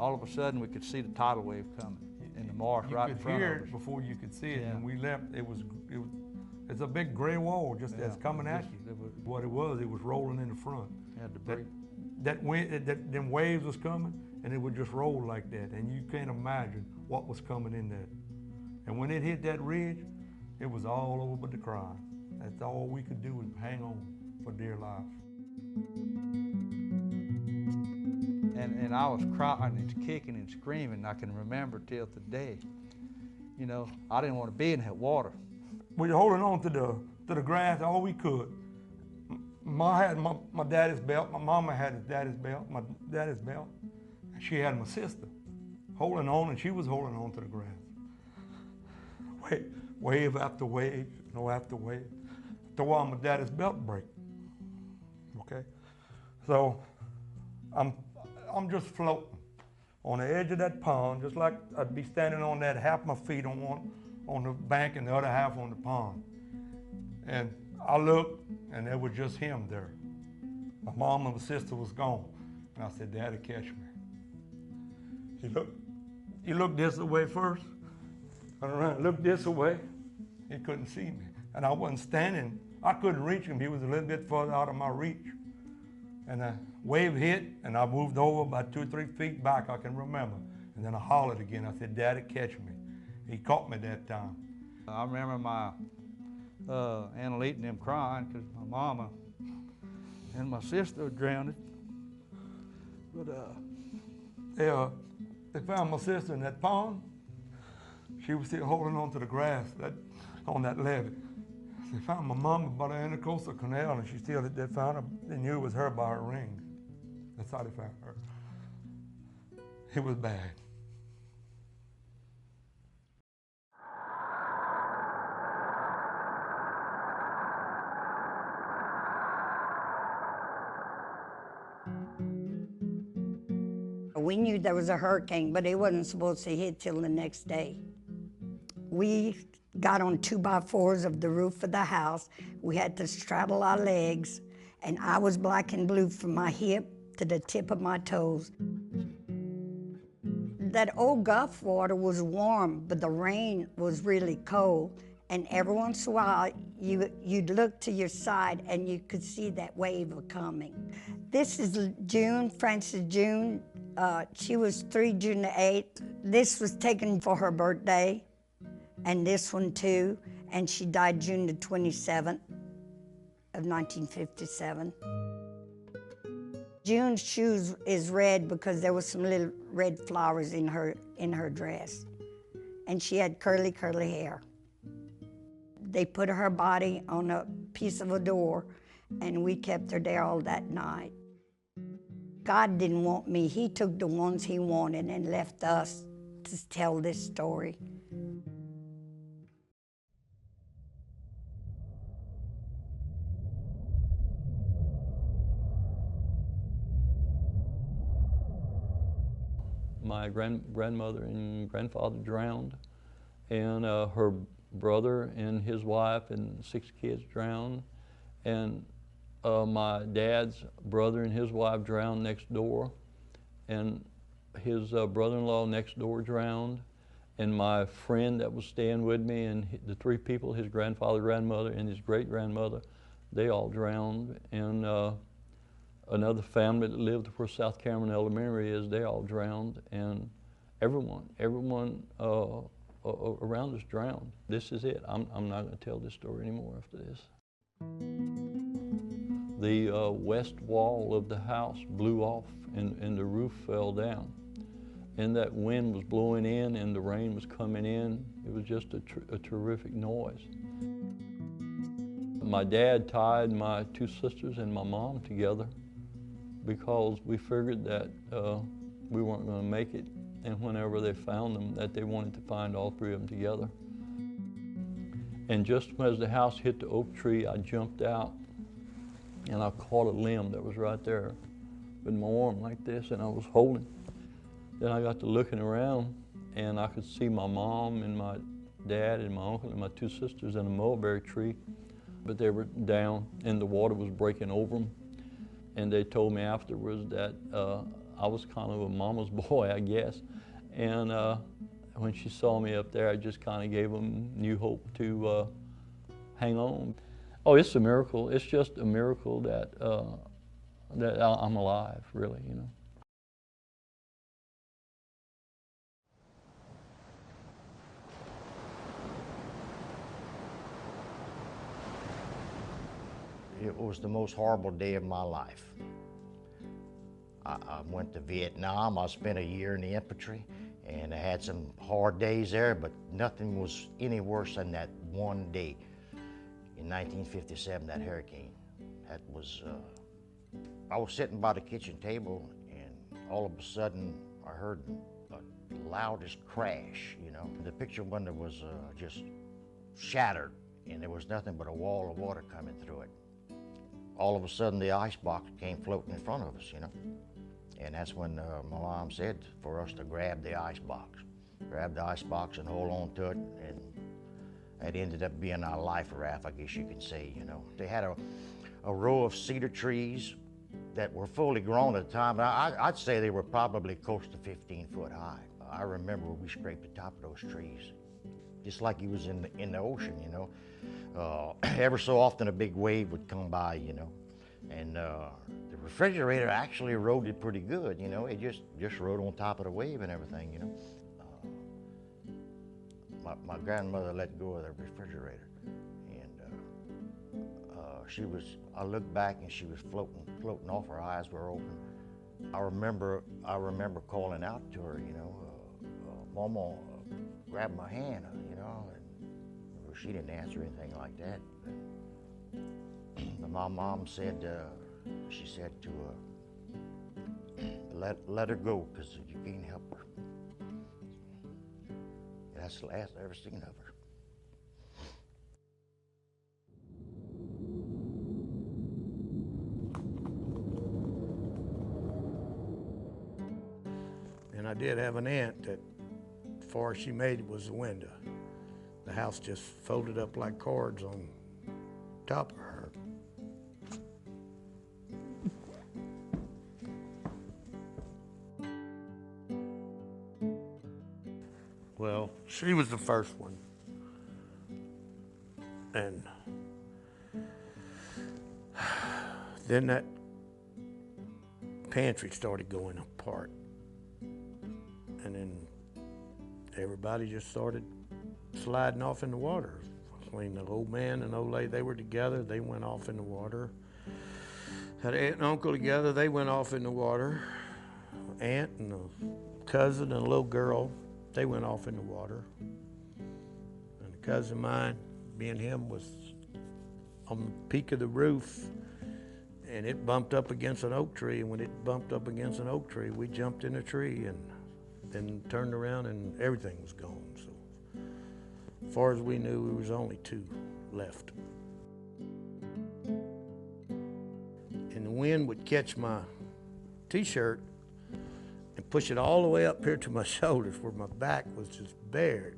all of a sudden we could see the tidal wave coming in the marsh right in front of us. You could hear it before you could see it. Yeah. And we left, it's a big gray wall just that's coming at you. What it was rolling in the front. Had to break. Them waves was coming, and it would just roll like that, and you can't imagine what was coming in that. And when it hit that ridge, it was all over but the crying. That's all we could do was hang on for dear life. And I was crying and kicking and screaming. I can remember till today. You know, I didn't want to be in that water. We were holding on to the grass all we could. Ma had my daddy's belt, my mama had his daddy's belt, my daddy's belt, and she had my sister holding on, and she was holding on to the grass. Wave after wave, after wave, after a while my daddy's belt break. Okay, so I'm just floating on the edge of that pond, just like I'd be standing on that, half my feet on the bank and the other half on the pond. And I looked, and there was just him there. My mom and my sister was gone. And I said, Daddy, catch me. He looked this way first. Turned around, looked this way. He couldn't see me. And I wasn't standing. I couldn't reach him. He was a little bit further out of my reach. And a wave hit, and I moved over about 2 or 3 feet back, I can remember. And then I hollered again. I said, Daddy, catch me. He caught me that time. I remember my Annalise and them crying because my mama and my sister were drowned. But they found my sister in that pond. She was still holding on to the grass on that levee. They found my mama by the intercoastal canal, and they found her. They knew it was her by her rings. That's how they found her. It was bad. We knew there was a hurricane, but it wasn't supposed to hit till the next day. We got on 2x4s of the roof of the house. We had to straddle our legs, and I was black and blue from my hip to the tip of my toes. That old Gulf water was warm, but the rain was really cold. And every once in a while, you'd look to your side and you could see that wave coming. This is June, Frances June. She was 3 June the 8th. This was taken for her birthday, and this one too. And she died June the 27th of 1957. June's shoes is red because there was some little red flowers in her dress. And she had curly hair. They put her body on a piece of a door, and we kept her there all that night. God didn't want me. He took the ones he wanted and left us to tell this story. My grandmother and grandfather drowned, and her brother and his wife and 6 kids drowned, and my dad's brother and his wife drowned next door, and his brother-in-law next door drowned, and my friend that was staying with me and the 3 people, his grandfather, grandmother, and his great-grandmother, they all drowned, and another family that lived where South Cameron Elementary is, they all drowned, and everyone around us drowned. This is it. I'm not going to tell this story anymore after this. The west wall of the house blew off, and the roof fell down. And that wind was blowing in and the rain was coming in. It was just a terrific noise. My dad tied my 2 sisters and my mom together because we figured that we weren't going to make it, and whenever they found them, that they wanted to find all 3 of them together. And just as the house hit the oak tree, I jumped out and I caught a limb that was right there with my arm like this, and I was holding. Then I got to looking around, and I could see my mom and my dad and my uncle and my 2 sisters in a mulberry tree, but they were down and the water was breaking over them. And they told me afterwards that I was kind of a mama's boy, I guess. And when she saw me up there, I just kind of gave them new hope to hang on. Oh, it's a miracle. It's just a miracle that, that I'm alive, really, you know. It was the most horrible day of my life. I went to Vietnam. I spent a year in the infantry, and I had some hard days there, but nothing was any worse than that one day in 1957, that hurricane. That was, I was sitting by the kitchen table, and all of a sudden I heard the loudest crash, you know. The picture window was just shattered, and there was nothing but a wall of water coming through it. All of a sudden, the ice box came floating in front of us, you know. And that's when my mom said for us to grab the ice box. Grab the ice box and hold on to it, and it ended up being our life raft, I guess you could say, you know. They had a row of cedar trees that were fully grown at the time. I'd say they were probably close to 15 foot high. I remember we scraped the top of those trees, just like he was in the ocean, you know. Ever so often a big wave would come by, you know, and the refrigerator actually rode it pretty good, you know. It just rode on top of the wave and everything, you know. My grandmother let go of the refrigerator, and I looked back and she was floating off, her eyes were open. I remember calling out to her, you know, Mama, grab my hand, you know. She didn't answer anything like that. But my mom said, she said to let her go, because you can't help her. And that's the last I ever seen of her. And I did have an aunt that, as far as she made it was the window. The house just folded up like cards on top of her. Well, she was the first one. And then that pantry started going apart. And then everybody just started sliding off in the water. Between the old man and the old lady, they were together, they went off in the water. Had an aunt and uncle together, they went off in the water. Aunt and a cousin and a little girl, they went off in the water. And a cousin of mine, me and him, was on the peak of the roof, and it bumped up against an oak tree, and when it bumped up against an oak tree, we jumped in a tree and then turned around and everything was gone. So as far as we knew, there was only two left. And the wind would catch my t-shirt and push it all the way up here to my shoulders where my back was just bared.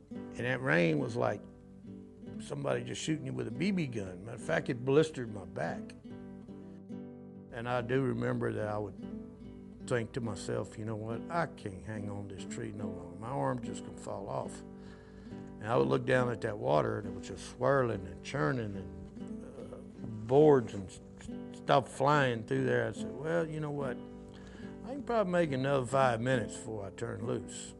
And that rain was like somebody just shooting you with a BB gun. Matter of fact, it blistered my back. And I do remember that I would think to myself, you know what, I can't hang on this tree no longer. My arm's just gonna fall off. And I would look down at that water, and it was just swirling and churning, and boards and stuff flying through there. I said, well, you know what, I can probably make another 5 minutes before I turn loose.